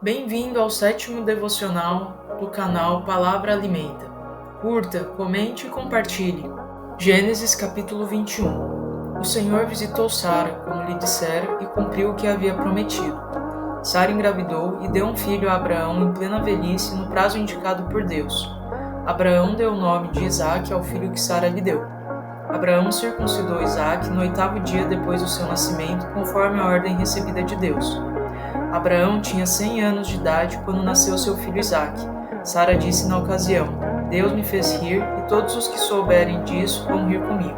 Bem-vindo ao sétimo devocional do canal Palavra Alimenta. Curta, comente e compartilhe. Gênesis capítulo 21. O Senhor visitou Sara, como lhe dissera, e cumpriu o que havia prometido. Sara engravidou e deu um filho a Abraão em plena velhice, no prazo indicado por Deus. Abraão deu o nome de Isaque ao filho que Sara lhe deu. Abraão circuncidou Isaque no 8º dia depois do seu nascimento, conforme a ordem recebida de Deus. Abraão tinha 100 anos de idade quando nasceu seu filho Isaque. Sara disse na ocasião: Deus me fez rir, e todos os que souberem disso vão rir comigo.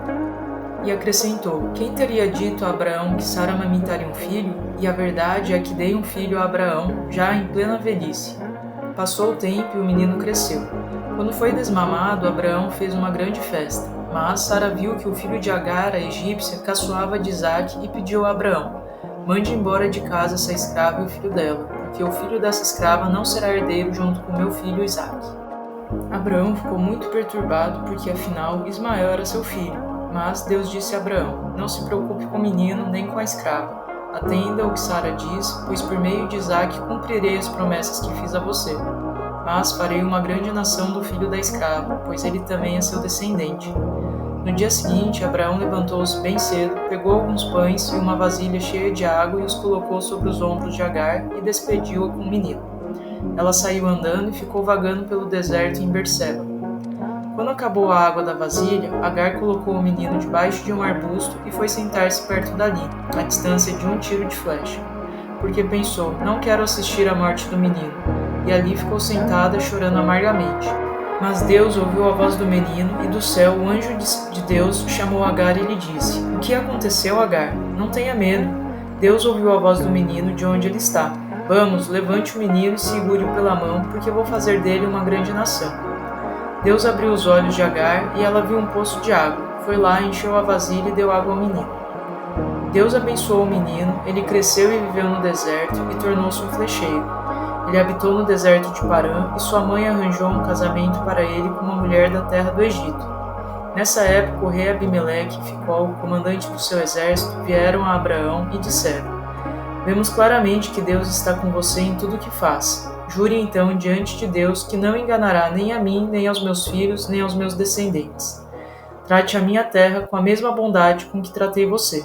E acrescentou: Quem teria dito a Abraão que Sara amamentaria um filho? E a verdade é que dei um filho a Abraão, já em plena velhice. Passou o tempo e o menino cresceu. Quando foi desmamado, Abraão fez uma grande festa. Mas Sara viu que o filho de Agar, a egípcia, caçoava de Isaque e pediu a Abraão: Mande embora de casa essa escrava e o filho dela, porque o filho dessa escrava não será herdeiro junto com meu filho Isaque. Abraão ficou muito perturbado, porque afinal Ismael era seu filho. Mas Deus disse a Abraão: Não se preocupe com o menino nem com a escrava. Atenda o que Sara diz, pois por meio de Isaque cumprirei as promessas que fiz a você. Mas farei uma grande nação do filho da escrava, pois ele também é seu descendente. No dia seguinte, Abraão levantou-se bem cedo, pegou alguns pães e uma vasilha cheia de água e os colocou sobre os ombros de Agar e despediu-a com o menino. Ela saiu andando e ficou vagando pelo deserto em Berseba. Quando acabou a água da vasilha, Agar colocou o menino debaixo de um arbusto e foi sentar-se perto dali, à distância de um tiro de flecha, porque pensou: Não quero assistir à morte do menino, e ali ficou sentada chorando amargamente. Mas Deus ouviu a voz do menino, e do céu o anjo de Deus chamou Agar e lhe disse: O que aconteceu, Agar? Não tenha medo. Deus ouviu a voz do menino de onde ele está. Vamos, levante o menino e segure-o pela mão, porque vou fazer dele uma grande nação. Deus abriu os olhos de Agar, e ela viu um poço de água. Foi lá, encheu a vasilha e deu água ao menino. Deus abençoou o menino, ele cresceu e viveu no deserto, e tornou-se um flecheiro. Ele habitou no deserto de Parã, e sua mãe arranjou um casamento para ele com uma mulher da terra do Egito. Nessa época, o rei Abimeleque e Ficol, comandante do seu exército, vieram a Abraão e disseram: Vemos claramente que Deus está com você em tudo o que faz. Jure então diante de Deus que não enganará nem a mim, nem aos meus filhos, nem aos meus descendentes. Trate a minha terra com a mesma bondade com que tratei você.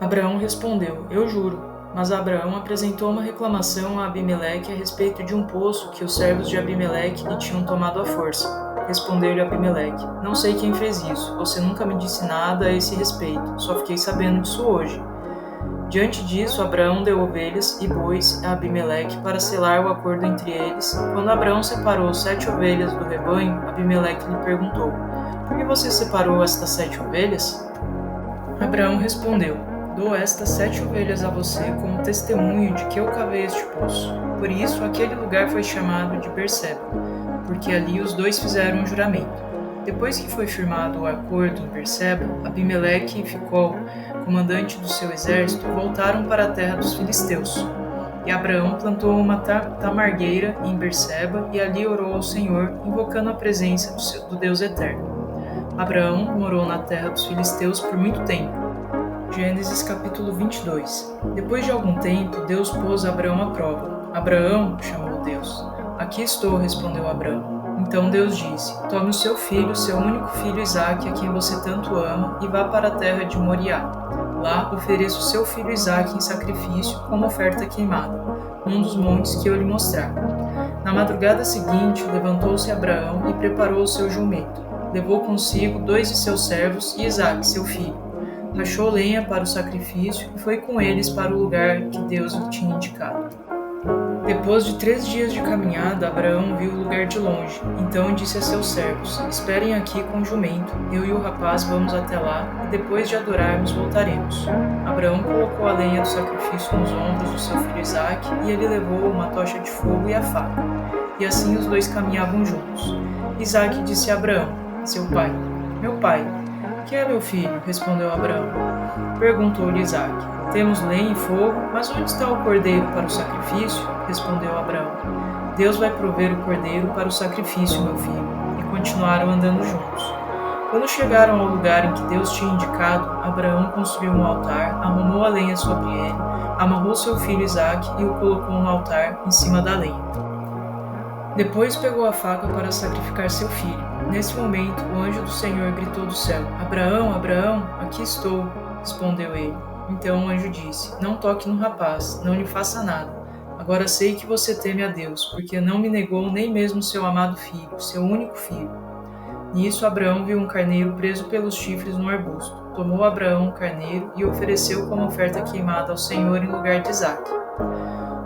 Abraão respondeu: Eu juro. Mas Abraão apresentou uma reclamação a Abimeleque a respeito de um poço que os servos de Abimeleque lhe tinham tomado à força. Respondeu-lhe Abimeleque: Não sei quem fez isso, você nunca me disse nada a esse respeito, só fiquei sabendo disso hoje. Diante disso, Abraão deu ovelhas e bois a Abimeleque para selar o acordo entre eles. Quando Abraão separou 7 ovelhas do rebanho, Abimeleque lhe perguntou: Por que você separou estas 7 ovelhas? Abraão respondeu: Dou estas 7 ovelhas a você como testemunho de que eu cavei este poço. Por isso, aquele lugar foi chamado de Berseba, porque ali os dois fizeram um juramento. Depois que foi firmado o acordo em Berseba, Abimeleque e Ficol, comandante do seu exército, voltaram para a terra dos filisteus. E Abraão plantou uma tamargueira em Berseba e ali orou ao Senhor, invocando a presença do Deus eterno. Abraão morou na terra dos filisteus por muito tempo. Gênesis capítulo 22. Depois de algum tempo, Deus pôs Abraão à prova. Abraão, chamou Deus. Aqui estou, respondeu Abraão. Então Deus disse: Tome o seu filho, seu único filho Isaque, a quem você tanto ama, e vá para a terra de Moriá. Lá ofereça o seu filho Isaque em sacrifício como oferta queimada, num dos montes que eu lhe mostrar. Na madrugada seguinte, levantou-se Abraão e preparou o seu jumento. Levou consigo 2 de seus servos e Isaque, seu filho. Rachou lenha para o sacrifício e foi com eles para o lugar que Deus lhe tinha indicado. Depois de 3 dias de caminhada, Abraão viu o lugar de longe. Então disse a seus servos: Esperem aqui com o jumento, eu e o rapaz vamos até lá, e depois de adorarmos voltaremos. Abraão colocou a lenha do sacrifício nos ombros do seu filho Isaque, e ele levou uma tocha de fogo e a faca. E assim os dois caminhavam juntos. Isaque disse a Abraão, seu pai: Meu pai. Que é, meu filho? Respondeu Abraão. Perguntou-lhe Isaque: Temos lenha e fogo, mas onde está o cordeiro para o sacrifício? Respondeu Abraão: Deus vai prover o cordeiro para o sacrifício, meu filho. E continuaram andando juntos. Quando chegaram ao lugar em que Deus tinha indicado, Abraão construiu um altar, arrumou a lenha sobre ele, amarrou seu filho Isaque e o colocou no altar, em cima da lenha. Depois pegou a faca para sacrificar seu filho. Nesse momento, o anjo do Senhor gritou do céu: Abraão, Abraão, aqui estou, respondeu ele. Então o anjo disse: Não toque no rapaz, não lhe faça nada. Agora sei que você teme a Deus, porque não me negou nem mesmo seu amado filho, seu único filho. Nisso Abraão viu um carneiro preso pelos chifres no arbusto. Tomou Abraão o carneiro e ofereceu como oferta queimada ao Senhor em lugar de Isaque.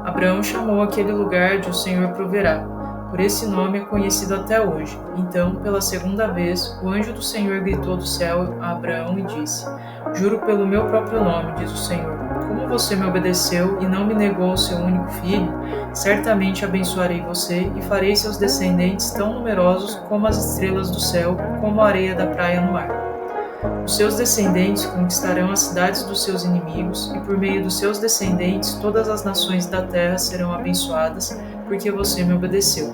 Abraão chamou aquele lugar de O Senhor Proverá. Por esse nome é conhecido até hoje. Então, pela segunda vez, o anjo do Senhor gritou do céu a Abraão e disse: Juro pelo meu próprio nome, diz o Senhor, como você me obedeceu e não me negou o seu único filho, certamente abençoarei você e farei seus descendentes tão numerosos como as estrelas do céu, como a areia da praia no mar. Os seus descendentes conquistarão as cidades dos seus inimigos, e por meio dos seus descendentes todas as nações da terra serão abençoadas, porque você me obedeceu.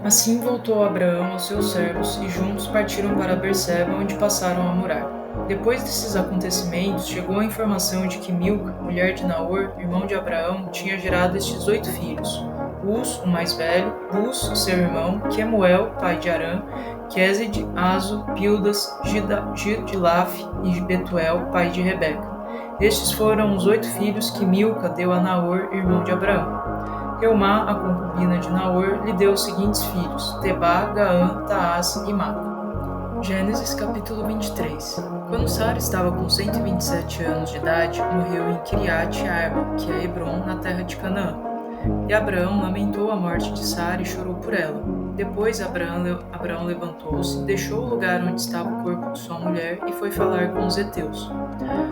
Assim voltou Abraão aos seus servos, e juntos partiram para Berseba, onde passaram a morar. Depois desses acontecimentos, chegou a informação de que Milca, mulher de Naor, irmão de Abraão, tinha gerado estes 8 filhos: Uz, o mais velho, Bus, seu irmão, Quemuel, pai de Arã, Quesed, Azo, Pildas, Gidlaf e Betuel, pai de Rebeca. Estes foram os 8 filhos que Milca deu a Naor, irmão de Abraão. Reumá, a concubina de Naor, lhe deu os seguintes filhos: Tebá, Gaã, Taás e Maca. Gênesis capítulo 23. Quando Sara estava com 127 anos de idade, morreu em Kiriat Arba, que é Hebron, na terra de Canaã. E Abraão lamentou a morte de Sara e chorou por ela. Depois Abraão levantou-se, deixou o lugar onde estava o corpo de sua mulher e foi falar com os heteus.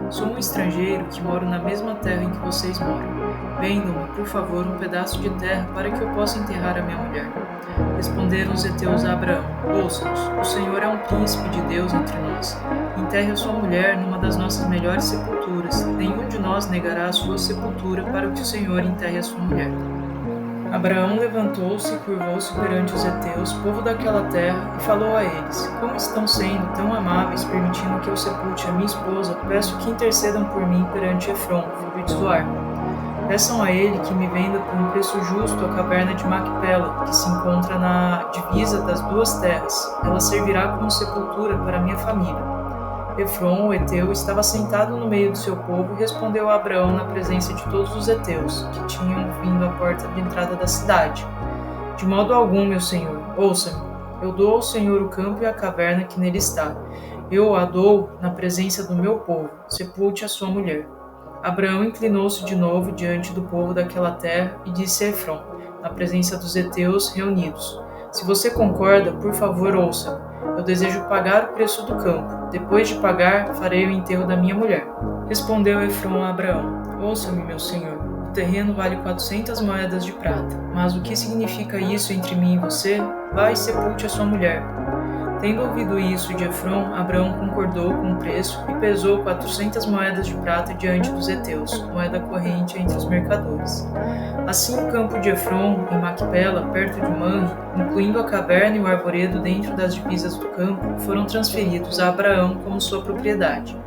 Sou um estrangeiro que moro na mesma terra em que vocês moram. Vendam-me, por favor, um pedaço de terra para que eu possa enterrar a minha mulher. Responderam os heteus a Abraão: Ouça-nos, o Senhor é um príncipe de Deus entre nós. Enterre a sua mulher numa das nossas melhores sepulturas. Nenhum de nós negará a sua sepultura para que o Senhor enterre a sua mulher. Abraão levantou-se e curvou-se perante os heteus, povo daquela terra, e falou a eles: Como estão sendo tão amáveis, permitindo que eu sepulte a minha esposa, peço que intercedam por mim perante Efron, filho de Zoar. Peçam a ele que me venda por um preço justo a caverna de Macpela, que se encontra na divisa das duas terras. Ela servirá como sepultura para minha família. Efron, o heteu, estava sentado no meio do seu povo e respondeu a Abraão na presença de todos os heteus, que tinham vindo à porta de entrada da cidade: De modo algum, meu senhor, ouça-me. Eu dou ao Senhor o campo e a caverna que nele está. Eu a dou na presença do meu povo. Sepulte a sua mulher. Abraão inclinou-se de novo diante do povo daquela terra e disse a Efron, na presença dos heteus reunidos: Se você concorda, por favor, ouça-me. Eu desejo pagar o preço do campo. Depois de pagar, farei o enterro da minha mulher. Respondeu Efron a Abraão: Ouça-me, meu senhor. O terreno vale 400 moedas de prata. Mas o que significa isso entre mim e você? Vá e sepulte a sua mulher. Tendo ouvido isso de Efron, Abraão concordou com o preço e pesou 400 moedas de prata diante dos heteus, moeda corrente entre os mercadores. Assim o campo de Efron, em Macpela, perto de Manre, incluindo a caverna e o arvoredo dentro das divisas do campo, foram transferidos a Abraão como sua propriedade.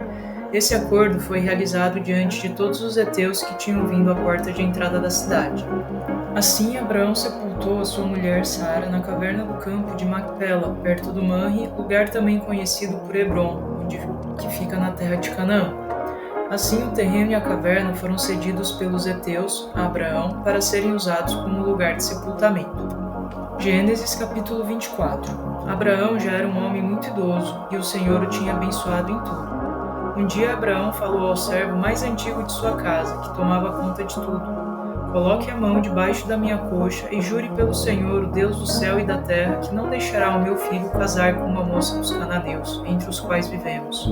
Esse acordo foi realizado diante de todos os heteus que tinham vindo à porta de entrada da cidade. Assim Abraão sepultou a sua mulher Sara na caverna do campo de Macpela, perto do Manre, lugar também conhecido por Hebron, que fica na terra de Canaã. Assim o terreno e a caverna foram cedidos pelos heteus a Abraão para serem usados como lugar de sepultamento. Gênesis capítulo 24. Abraão já era um homem muito idoso e o Senhor o tinha abençoado em tudo. Um dia Abraão falou ao servo mais antigo de sua casa, que tomava conta de tudo: Coloque a mão debaixo da minha coxa e jure pelo Senhor, o Deus do céu e da terra, que não deixará o meu filho casar com uma moça dos cananeus, entre os quais vivemos.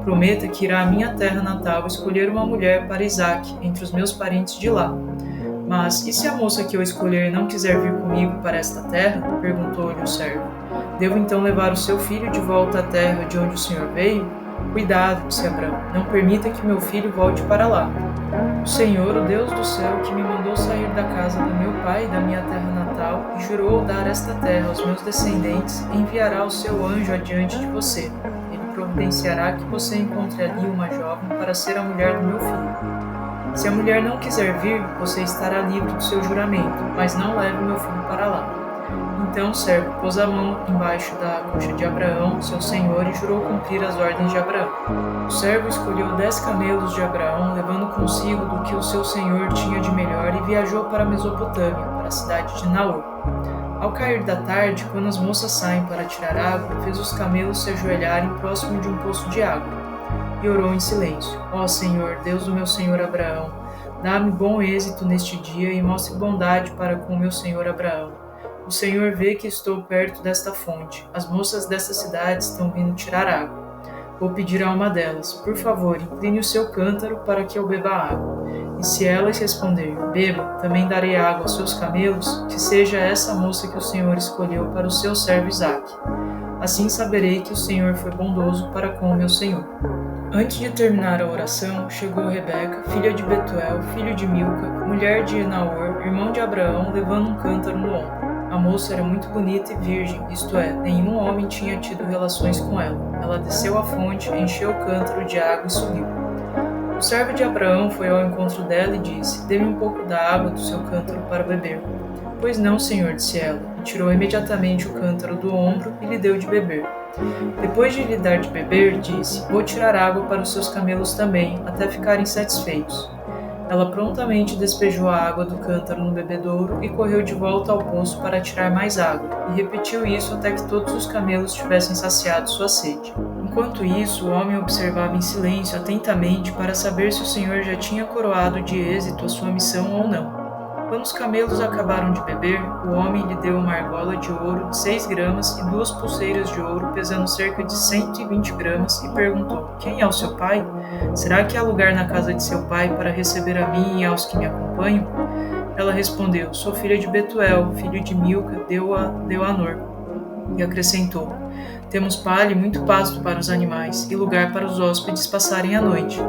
Prometa que irá à minha terra natal escolher uma mulher para Isaque, entre os meus parentes de lá. Mas, e se a moça que eu escolher não quiser vir comigo para esta terra? Perguntou-lhe o servo. Devo então levar o seu filho de volta à terra de onde o Senhor veio? Cuidado, disse Abraão, não permita que meu filho volte para lá. O Senhor, o Deus do céu, que me mandou sair da casa do meu pai e da minha terra natal, e jurou dar esta terra aos meus descendentes, enviará o seu anjo adiante de você. providenciará que você encontre ali uma jovem para ser a mulher do meu filho. Se a mulher não quiser vir, você estará livre do seu juramento, mas não leve meu filho para lá." Então o servo pôs a mão embaixo da coxa de Abraão, seu senhor, e jurou cumprir as ordens de Abraão. O servo escolheu 10 camelos de Abraão, levando consigo do que o seu senhor tinha de melhor, e viajou para a Mesopotâmia, para a cidade de Naor. Ao cair da tarde, quando as moças saem para tirar água, fez os camelos se ajoelharem próximo de um poço de água, e orou em silêncio: "Ó Senhor, Deus do meu senhor Abraão, dá-me bom êxito neste dia e mostre bondade para com meu senhor Abraão. O Senhor vê que estou perto desta fonte. As moças desta cidade estão vindo tirar água. Vou pedir a uma delas: por favor, incline o seu cântaro para que eu beba água. E se elas responder: beba, também darei água aos seus camelos, que seja essa moça que o Senhor escolheu para o seu servo Isaque. Assim saberei que o Senhor foi bondoso para com o meu senhor." Antes de terminar a oração, chegou Rebeca, filha de Betuel, filho de Milca, mulher de Naor, irmão de Abraão, levando um cântaro no ombro. A moça era muito bonita e virgem, isto é, nenhum homem tinha tido relações com ela. Ela desceu à fonte, encheu o cântaro de água e subiu. O servo de Abraão foi ao encontro dela e disse: "Dê-me um pouco da água do seu cântaro para beber." "Pois não, senhor", disse ela, e tirou imediatamente o cântaro do ombro e lhe deu de beber. Depois de lhe dar de beber, disse: "Vou tirar água para os seus camelos também, até ficarem satisfeitos." Ela prontamente despejou a água do cântaro no bebedouro e correu de volta ao poço para tirar mais água, e repetiu isso até que todos os camelos tivessem saciado sua sede. Enquanto isso, o homem observava em silêncio atentamente para saber se o Senhor já tinha coroado de êxito a sua missão ou não. Quando os camelos acabaram de beber, o homem lhe deu uma argola de ouro de 6 gramas e 2 pulseiras de ouro pesando cerca de 120 gramas e perguntou: "Quem é o seu pai? Será que há lugar na casa de seu pai para receber a mim e aos que me acompanham?" Ela respondeu: "Sou filha de Betuel, filho de Milca, deu a Nor." E acrescentou: "Temos palha e muito pasto para os animais, e lugar para os hóspedes passarem a noite."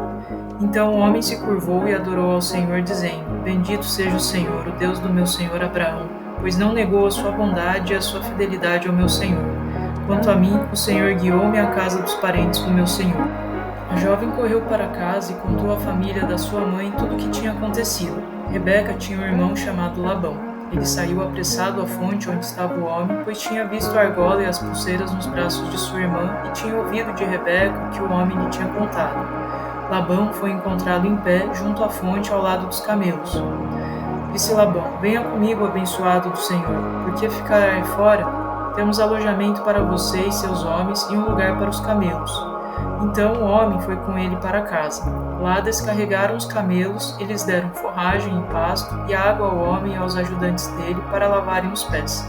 Então o homem se curvou e adorou ao Senhor, dizendo: "Bendito seja o Senhor, o Deus do meu senhor Abraão, pois não negou a sua bondade e a sua fidelidade ao meu senhor. Quanto a mim, o Senhor guiou-me à casa dos parentes do meu senhor." A jovem correu para casa e contou à família da sua mãe tudo o que tinha acontecido. Rebeca tinha um irmão chamado Labão. Ele saiu apressado à fonte onde estava o homem, pois tinha visto a argola e as pulseiras nos braços de sua irmã e tinha ouvido de Rebeca o que o homem lhe tinha contado. Labão foi encontrado em pé junto à fonte ao lado dos camelos. Disse Labão: "Venha comigo, abençoado do Senhor, porque ficar fora? Temos alojamento para você e seus homens e um lugar para os camelos." Então o homem foi com ele para casa. Lá descarregaram os camelos e lhes deram forragem e pasto e água ao homem e aos ajudantes dele para lavarem os pés.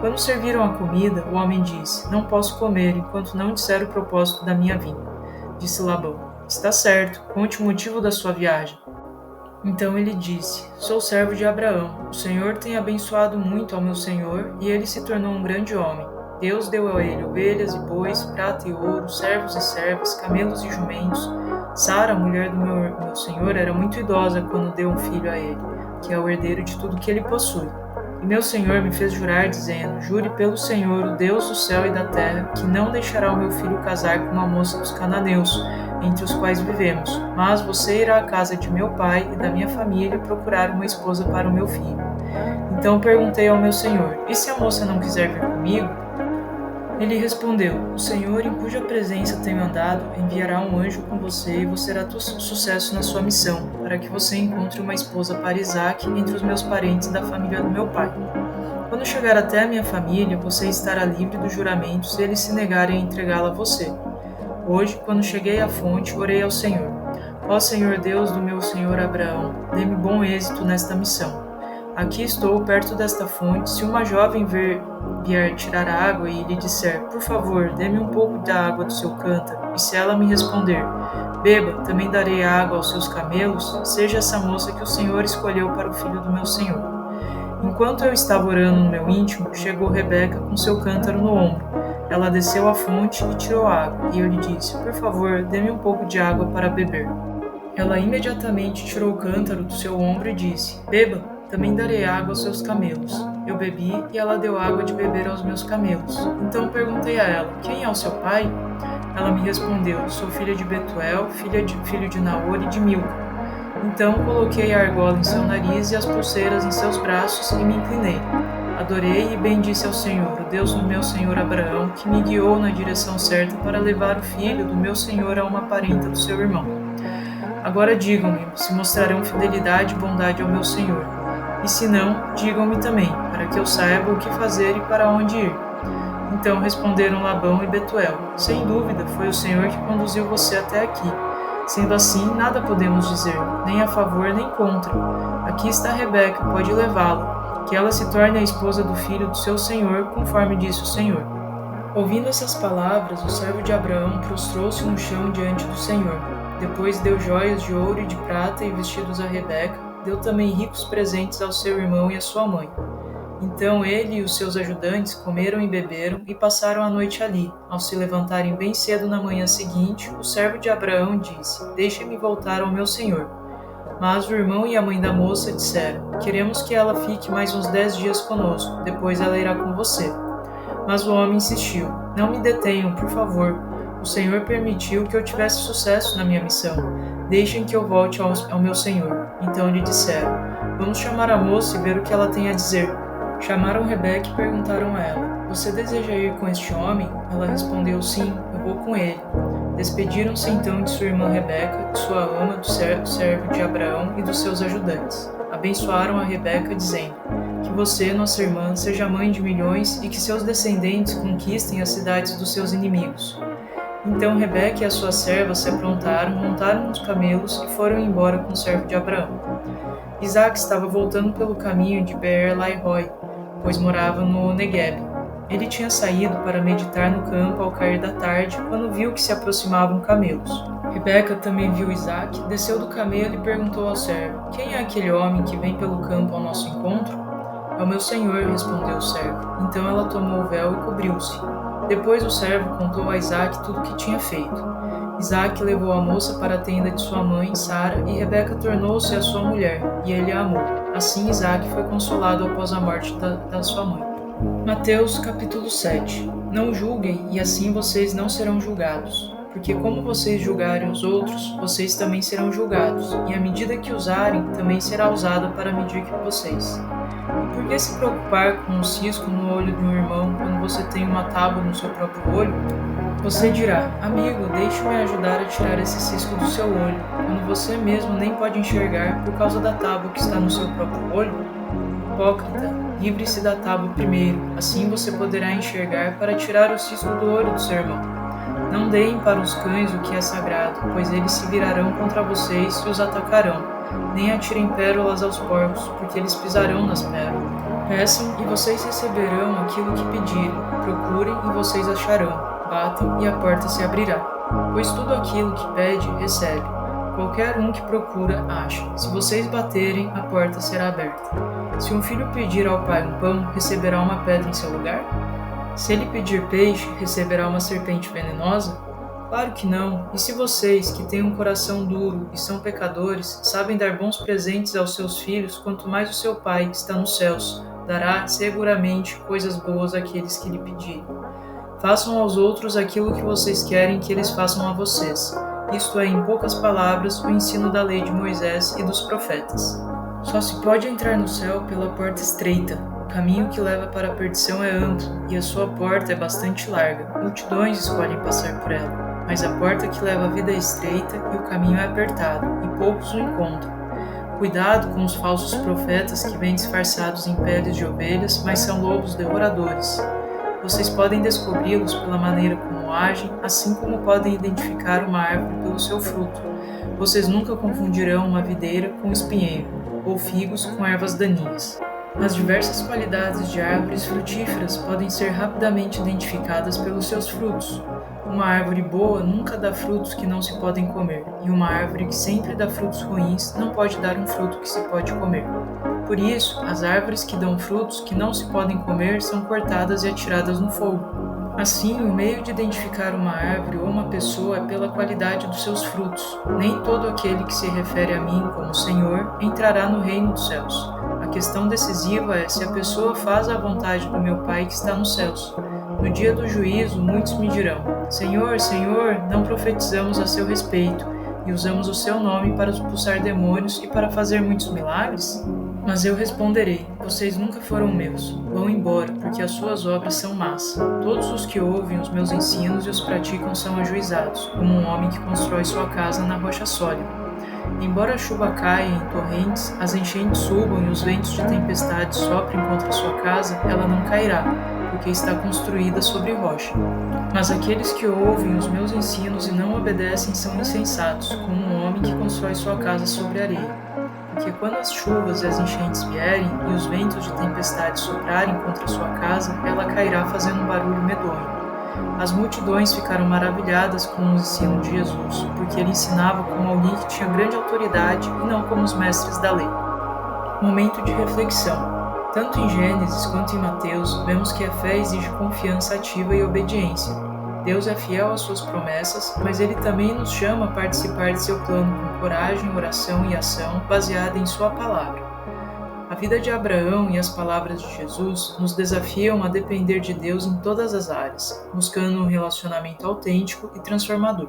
Quando serviram a comida, o homem disse: "Não posso comer enquanto não disser o propósito da minha vinda." Disse Labão: "Está certo, conte o motivo da sua viagem." Então ele disse: "Sou servo de Abraão. O Senhor tem abençoado muito ao meu senhor e ele se tornou um grande homem. Deus deu a ele ovelhas e bois, prata e ouro, servos e servas, camelos e jumentos. Sara, mulher do meu senhor, era muito idosa quando deu um filho a ele, que é o herdeiro de tudo que ele possui. E meu senhor me fez jurar, dizendo: jure pelo Senhor, o Deus do céu e da terra, que não deixará o meu filho casar com uma moça dos cananeus, entre os quais vivemos, mas você irá à casa de meu pai e da minha família procurar uma esposa para o meu filho." Então perguntei ao meu senhor: "E se a moça não quiser vir comigo?" Ele respondeu: "O Senhor, em cuja presença tenho andado, enviará um anjo com você e você terá sucesso na sua missão, para que você encontre uma esposa para Isaque entre os meus parentes da família do meu pai. Quando chegar até a minha família, você estará livre do juramento se eles se negarem a entregá-la a você. Hoje, quando cheguei à fonte, orei ao Senhor: ó Senhor Deus do meu senhor Abraão, dê-me bom êxito nesta missão. Aqui estou, perto desta fonte. Se uma jovem vier tirar água e lhe disser: por favor, dê-me um pouco da água do seu cântaro, e se ela me responder: beba, também darei água aos seus camelos, seja essa moça que o Senhor escolheu para o filho do meu senhor." Enquanto eu estava orando no meu íntimo, chegou Rebeca com seu cântaro no ombro. Ela desceu à fonte e tirou água, e eu lhe disse: por favor, dê-me um pouco de água para beber. Ela imediatamente tirou o cântaro do seu ombro e disse: beba, também darei água aos seus camelos. Eu bebi e ela deu água de beber aos meus camelos. Então perguntei a ela: quem é o seu pai? Ela me respondeu: sou filha de Betuel, filho de Naor e de Milca. Então coloquei a argola em seu nariz e as pulseiras em seus braços e me inclinei. Adorei e bendisse ao Senhor, o Deus do meu senhor Abraão, que me guiou na direção certa para levar o filho do meu senhor a uma parenta do seu irmão. Agora digam-me se mostrarão fidelidade e bondade ao meu senhor. E se não, digam-me também, para que eu saiba o que fazer e para onde ir. Então responderam Labão e Betuel: sem dúvida, foi o Senhor que conduziu você até aqui. Sendo assim, nada podemos dizer, nem a favor nem contra. Aqui está Rebeca, pode levá-la, que ela se torne a esposa do filho do seu senhor, conforme disse o Senhor. Ouvindo essas palavras, o servo de Abraão prostrou-se no chão diante do Senhor. Depois deu joias de ouro e de prata e vestidos a Rebeca, deu também ricos presentes ao seu irmão e à sua mãe. Então ele e os seus ajudantes comeram e beberam e passaram a noite ali. Ao se levantarem bem cedo na manhã seguinte, o servo de Abraão disse: deixe-me voltar ao meu senhor. Mas o irmão e a mãe da moça disseram: queremos que ela fique mais uns 10 dias conosco, depois ela irá com você. Mas o homem insistiu: não me detenham, por favor. O Senhor permitiu que eu tivesse sucesso na minha missão. Deixem que eu volte ao meu senhor. Então lhe disseram: vamos chamar a moça e ver o que ela tem a dizer. Chamaram Rebeca e perguntaram a ela: você deseja ir com este homem? Ela respondeu: sim, eu vou com ele. Despediram-se então de sua irmã Rebeca, de sua ama, do servo de Abraão e dos seus ajudantes. Abençoaram a Rebeca, dizendo: que você, nossa irmã, seja mãe de milhões e que seus descendentes conquistem as cidades dos seus inimigos. Então Rebeca e a sua serva se aprontaram, montaram nos camelos e foram embora com o servo de Abraão. Isaac estava voltando pelo caminho de Beer-Lahai-roi, pois morava no Negueb. Ele tinha saído para meditar no campo ao cair da tarde, quando viu que se aproximavam camelos. Rebeca também viu Isaac, desceu do camelo e perguntou ao servo: quem é aquele homem que vem pelo campo ao nosso encontro? É o meu senhor, respondeu o servo. Então ela tomou o véu e cobriu-se. Depois o servo contou a Isaac tudo o que tinha feito. Isaac levou a moça para a tenda de sua mãe, Sara, e Rebeca tornou-se a sua mulher, e ele a amou. Assim Isaac foi consolado após a morte da sua mãe. Mateus capítulo 7. Não julguem, e assim vocês não serão julgados. Porque como vocês julgarem os outros, vocês também serão julgados, e a medida que usarem também será usada para medir que vocês. E por que se preocupar com um cisco no olho de um irmão quando você tem uma tábua no seu próprio olho? Você dirá: amigo, deixe-me ajudar a tirar esse cisco do seu olho, quando você mesmo nem pode enxergar por causa da tábua que está no seu próprio olho? Hipócrita, livre-se da tábua primeiro, assim você poderá enxergar para tirar o cisco do olho do seu irmão. Não deem para os cães o que é sagrado, pois eles se virarão contra vocês e os atacarão. Nem atirem pérolas aos porcos, porque eles pisarão nas pérolas. Peçam e vocês receberão aquilo que pedirem. Procurem e vocês acharão. Batam e a porta se abrirá. Pois tudo aquilo que pede, recebe. Qualquer um que procura, acha. Se vocês baterem, a porta será aberta. Se um filho pedir ao pai um pão, receberá uma pedra em seu lugar? Se ele pedir peixe, receberá uma serpente venenosa? Claro que não. E se vocês, que têm um coração duro e são pecadores, sabem dar bons presentes aos seus filhos, quanto mais o seu Pai, que está nos céus, dará seguramente coisas boas àqueles que lhe pedirem. Façam aos outros aquilo que vocês querem que eles façam a vocês. Isto é, em poucas palavras, o ensino da lei de Moisés e dos profetas. Só se pode entrar no céu pela porta estreita. O caminho que leva para a perdição é amplo, e a sua porta é bastante larga. Multidões escolhem passar por ela. Mas a porta que leva à vida é estreita e o caminho é apertado, e poucos o encontram. Cuidado com os falsos profetas que vêm disfarçados em peles de ovelhas, mas são lobos devoradores. Vocês podem descobri-los pela maneira como agem, assim como podem identificar uma árvore pelo seu fruto. Vocês nunca confundirão uma videira com um espinheiro, ou figos com ervas daninhas. As diversas qualidades de árvores frutíferas podem ser rapidamente identificadas pelos seus frutos. Uma árvore boa nunca dá frutos que não se podem comer, e uma árvore que sempre dá frutos ruins não pode dar um fruto que se pode comer. Por isso, as árvores que dão frutos que não se podem comer são cortadas e atiradas no fogo. Assim, o meio de identificar uma árvore ou uma pessoa é pela qualidade dos seus frutos. Nem todo aquele que se refere a mim como Senhor entrará no reino dos céus. A questão decisiva é se a pessoa faz a vontade do meu Pai que está nos céus. No dia do juízo, muitos me dirão: Senhor, Senhor, não profetizamos a seu respeito e usamos o seu nome para expulsar demônios e para fazer muitos milagres? Mas eu responderei: vocês nunca foram meus. Vão embora, porque as suas obras são más. Todos os que ouvem os meus ensinos e os praticam são ajuizados, como um homem que constrói sua casa na rocha sólida. Embora a chuva caia em torrentes, as enchentes subam e os ventos de tempestade soprem contra sua casa, ela não cairá, porque está construída sobre rocha. Mas aqueles que ouvem os meus ensinos e não obedecem são insensatos, como um homem que constrói sua casa sobre areia. Porque quando as chuvas e as enchentes vierem e os ventos de tempestade soprarem contra sua casa, ela cairá fazendo um barulho medonho. As multidões ficaram maravilhadas com o ensino de Jesus, porque ele ensinava como alguém que tinha grande autoridade e não como os mestres da lei. Momento de reflexão. Tanto em Gênesis quanto em Mateus, vemos que a fé exige confiança ativa e obediência. Deus é fiel às suas promessas, mas Ele também nos chama a participar de seu plano com coragem, oração e ação, baseada em sua palavra. A vida de Abraão e as palavras de Jesus nos desafiam a depender de Deus em todas as áreas, buscando um relacionamento autêntico e transformador.